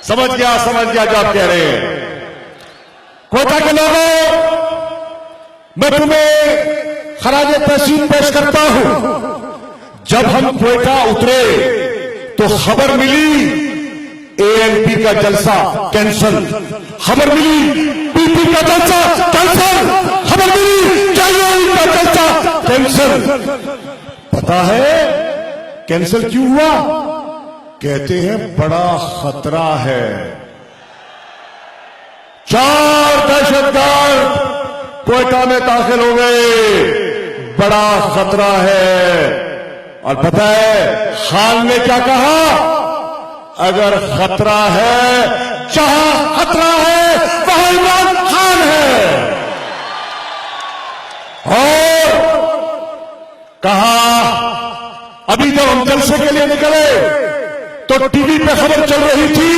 समझ गया जो आप कह रहे हैं। कोयटा के लोगों, मैं तुम्हें खराज तहसीन पेश करता हूं। जब हम कोयटा उतरे तो खबर मिली एएनपी का जलसा कैंसल, खबर मिली पीपी का जलसा कैंसल, खबर मिली जेएनयू का जलसा कैंसल। पता है कैंसल क्यों हुआ? कहते हैं बड़ा खतरा है। 4 दहशतगर्द कोयटा में दाखिल हो गए, बड़ा खतरा है। और पता है खान ने क्या कहा? अगर खतरा है, जहां खतरा है वहां इमरान खान है। और कहा अभी जब हम जलसे के लिए निकले तो टीवी पे खबर चल रही थी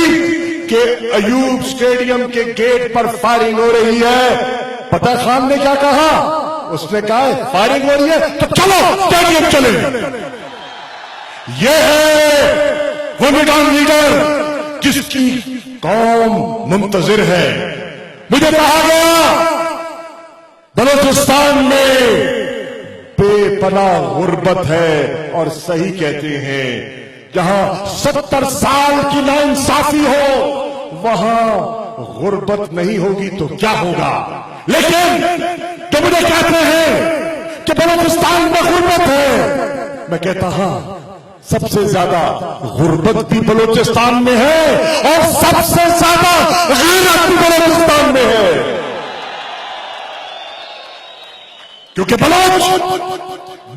कि अयूब स्टेडियम के गेट पर फायरिंग हो रही है। पता खान ने क्या कहा? उसने कहा फायरिंग हो रही है तो चलो स्टेडियम चले। यह है वो निडान लीडर जिसकी कौम मुंतजिर है। मुझे कहा गया बलोचिस्तान में बेपनाह गुर्बत है, और सही कहते हैं। जहां 70 साल की नाइंसाफी हो वहां गुर्बत नहीं होगी तो क्या होगा? लेकिन जो मुझे कहते हैं कि बलोचिस्तान में गुर्बत है, मैं कहता हूं सबसे ज्यादा गुर्बत भी बलोचिस्तान में है और सबसे ज्यादा गैरत भी बलोचिस्तान में है। क्योंकि बलोच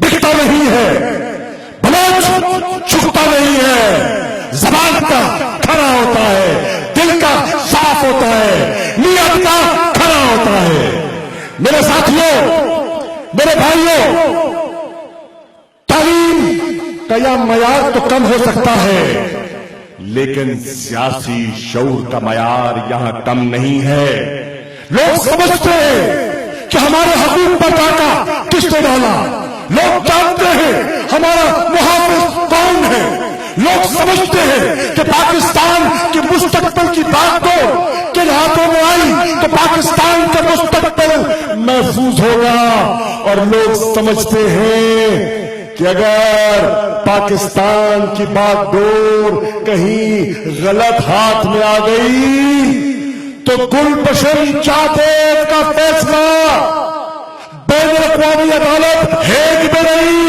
बिकता नहीं है, बलोच झुकता नहीं है, ज़बान का खड़ा होता है, दिल का साफ होता है, नीयत का खड़ा होता है। मेरे साथियों, मेरे भाइयों, तालीम का यह मयार तो कम हो सकता है, लेकिन सियासी शऊर का मयार यहां कम नहीं है। लोग समझते हैं कि हमारे हकूक पर डाका किसने डाला, लोग जानते हैं हमारा मुहाफिज कौन है, लोग समझते हैं कि पाकिस्तान के मुस्तकबिल की बात तो किन हाथों में आई तो पाकिस्तान का मुस्तकबिल महफूज होगा। और लोग समझते हैं कि अगर पाकिस्तान की बागडोर कहीं गलत हाथ में आ गई तो गुलबशन चाहते का फैसला बैनुल-अक़वामी अदालत हेग में नहीं,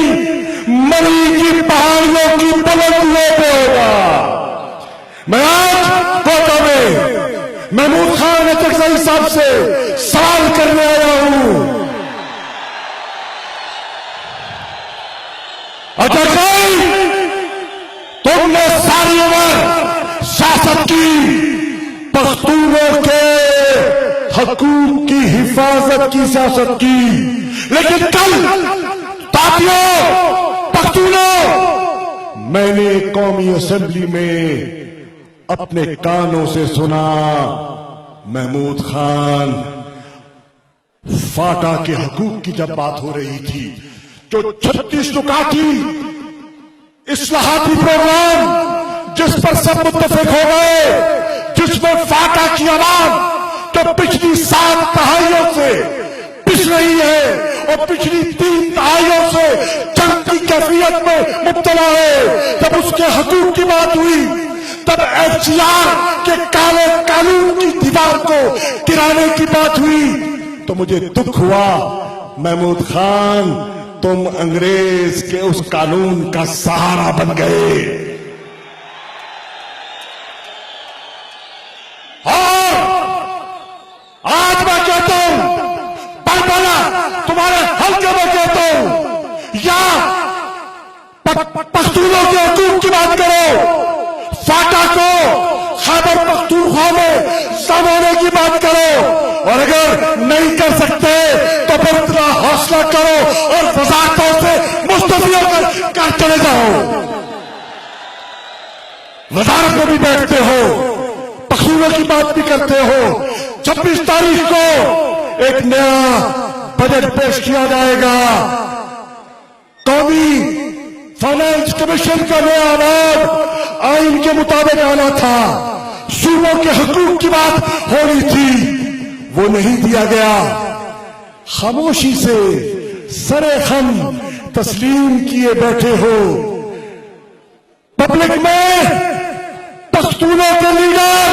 मरी की पहाड़ियों की बुलंदियों पे होगा। मैं आज कोयटा में महमूद खान अचकज़ई साहब से सवाल करने आया हूं। अचकज़ई, तुमने सारी उम्र सियासत की, पख्तूनों के हकूक की हिफाजत की सियासत की, लेकिन कल तातियों, पख्तूनों, मैंने कौमी असेंबली में अपने कानों से सुना महमूद खान फाटा के हकूक की जब बात हो रही थी, जो 36 नुकाती इस्लाहाती प्रोग्राम जिस पर सब मुत्तफिक हो गए, जिसमें फाटा की आवाम तो पिछली 7 दहाइयों से पिछ रही है और पिछली 3 दहाइयों से जंग की कैफियत में मुब्तला है, जब उसके हकूक की बात हुई, तब एफसीआर के काले कानून की दीवार को गिराने की बात हुई, तो मुझे दुख हुआ महमूद खान, तुम अंग्रेज के उस कानून का सहारा बन गए। पख्तूनों के हकूक की बात करो, फाटा को खैबर पख्तूनख्वा में समाने की बात करो, और अगर नहीं कर सकते तो फिर इतना हौसला करो और वज़ारतों से मुस्तफ़ी होकर कर चले जाओ। वज़ारत में भी बैठते हो, पख्तूनों की बात भी करते हो। 26 तारीख को एक नया बजट पेश किया जाएगा। कौमी फाइनेंस कमीशन का नया नाम आइन के मुताबिक आना था, सूबों के हुकूक की बात होनी थी, वो नहीं दिया गया। खामोशी से सरे खम तस्लीम किए बैठे हो। पब्लिक में पख्तूनों के लीडर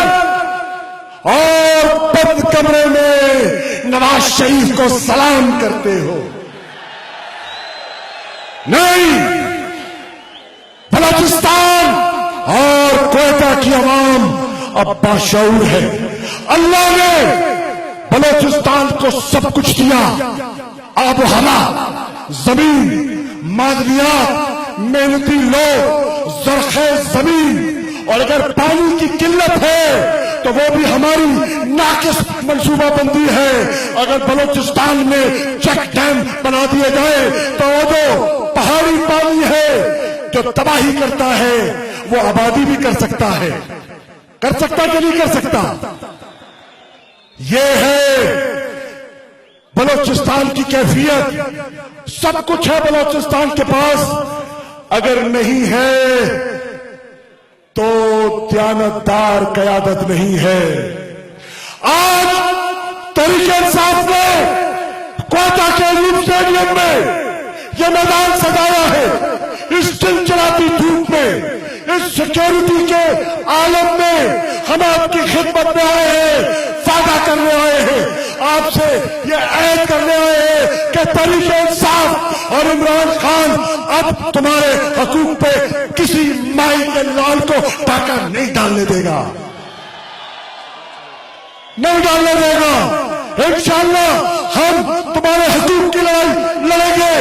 और बंद कमरे में नवाज शरीफ को सलाम करते हो। नहीं, बलोचिस्तान और क्वेटा की आवाम अब बाशऊर है। अल्लाह ने बलोचिस्तान को सब कुछ दिया, आब हवा, जमीन, मादनियात, मेहनती लोग, जरखेज जमीन, और अगर पानी की किल्लत है तो वो भी हमारी नाकिस मंसूबाबंदी है। अगर बलोचिस्तान में चेक डैम बना दिए जाए तो वो जो पहाड़ी पानी है जो तबाही करता है वो आबादी भी कर सकता है। कर सकता कि नहीं कर सकता? ये है बलोचिस्तान की कैफियत। सब कुछ है बलोचिस्तान के पास, अगर नहीं है तो दयानतदार कयादत नहीं है। आज तहरीक-ए-इंसाफ ने क्वेटा के यूथ स्टेडियम में यह मैदान सजाया है। इस चिलचिलाती धूप में, इस सिक्योरिटी के आलम में हम आपकी खिदमत में आए हैं, वादा करने आए हैं, आपसे ये ऐद करने आए हैं कि तहरीक-ए-इंसाफ और इमरान खान अब तुम्हारे हकूक पे किसी माई के लाल को टाका नहीं डालने देगा, नहीं डालने देगा। इंशाअल्लाह हम तुम्हारे हकूक की लड़ाई लड़ेंगे,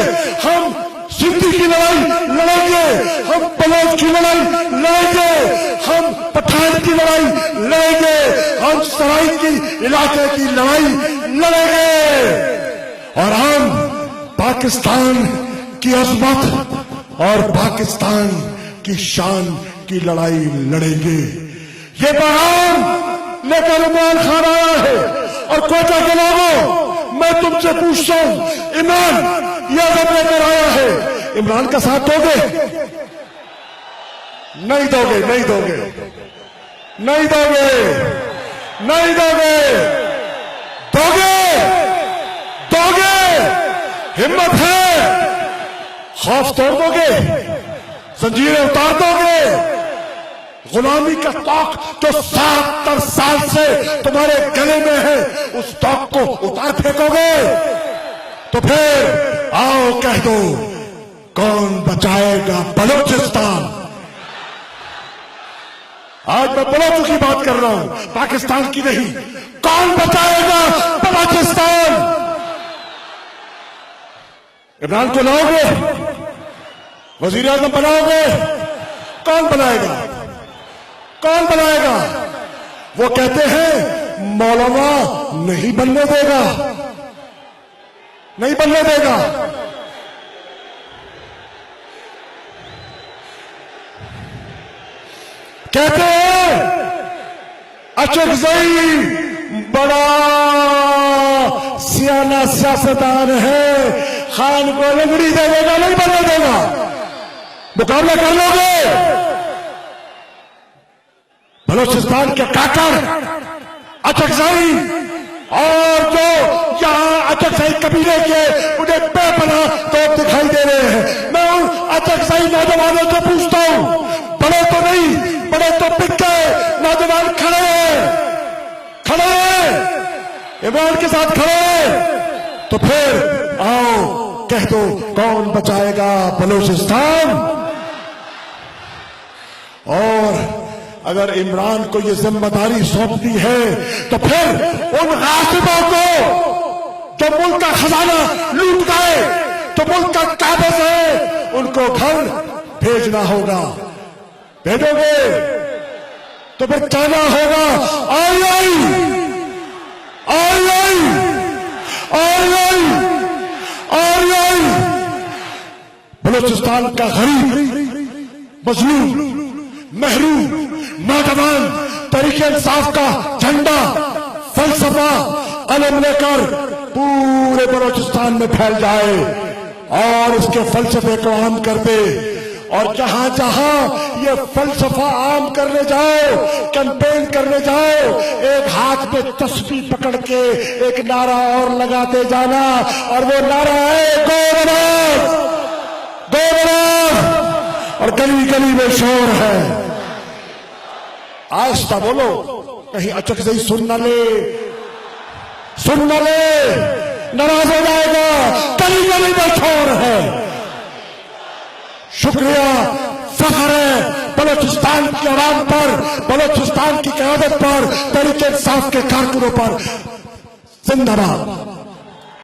हम सिंधी की लड़ाई लड़ेंगे, हम बलोच की लड़ाई लड़ेंगे, हम पठान की लड़ाई लड़ेंगे, हम सराइकी इलाके की लड़ाई लड़ेंगे, और हम पाकिस्तान की अजमत और पाकिस्तान की शान की लड़ाई लड़ेंगे। ये पैगाम लेकर इमरान खान आया है। और क्वेटा के लोगों, मैं तुमसे पूछता हूं, इमरान ये अदब लेकर आया है, इमरान का साथ दोगे? नहीं दोगे, नहीं दोगे, नहीं दोगे, नहीं दोगे, दोगे, दोगे, हिम्मत है, खौफ तोड़ दोगे, जंजीरें उतार दोगे, गुलामी का तौक जो 70 साल से तुम्हारे गले में है उस तौक को उतार फेंकोगे? तो फिर आओ कह दो, कौन बचाएगा बलोचिस्तान? आज मैं बलोचों की बात कर रहा हूं, पाकिस्तान की नहीं। कौन बचाएगा बलोचिस्तान? इमरान को लाओगे, वजीर आजम बनाओगे? कौन बनाएगा? कौन बनाएगा? वो कहते हैं मौलाना नहीं बनने देगा, नहीं बनने देगा। कहते हैं अचकजई बड़ा सियाना सियासतदान है, खान को लंगड़ी दे देगा, नहीं बनने देगा। मुकाबला कर लोगे? बलोचिस्तान के काकर अचकजई और जो यहां अचकजई कबीले के उन्हें बेपनाह तो दिखाई दे रहे हैं, मैं उन अचकजई नौजवानों से पूछता हूं, बड़े तो नहीं, बड़े तो पिट गए, नौजवान खड़े हैं, खड़े हैं, इमरान के साथ खड़े हैं। तो फिर आओ कह दो, कौन बचाएगा बलोचिस्तान? और अगर इमरान को ये जिम्मेदारी सौंपनी है तो फिर उन गासिबों को जो मुल्क का खजाना लूट गए, तो मुल्क का काबिज है, उनको घर भेजना होगा। भेजोगे तो फिर कहना होगा आई आई आई आई आई आई आई आई। बलोचिस्तान का गरीब, मजलूम, महरूम नौजवान तहरीक-ए-इंसाफ का झंडा, फलसफा, अलम लेकर पूरे बलोचिस्तान में फैल जाए और इसके फलसफे को आम कर दे। और जहां जहां ये फलसफा आम करने जाओ, कैंपेन करने जाओ, एक हाथ में तस्बीह पकड़ के एक नारा और लगाते जाना, और वो नारा है गौरव गौरव, और गली गली में शोर है। आहिस्ता बोलो, कहीं अचक से ही सुन न ले, नाराज हो जाएगा। गली गली में शोर है। शुक्रिया, फख्र है बलोचिस्तान की आवाम पर, बलोचिस्तान की क़यादत पर, तहरीक इंसाफ के कारकुनों पर। जिंदाबाद।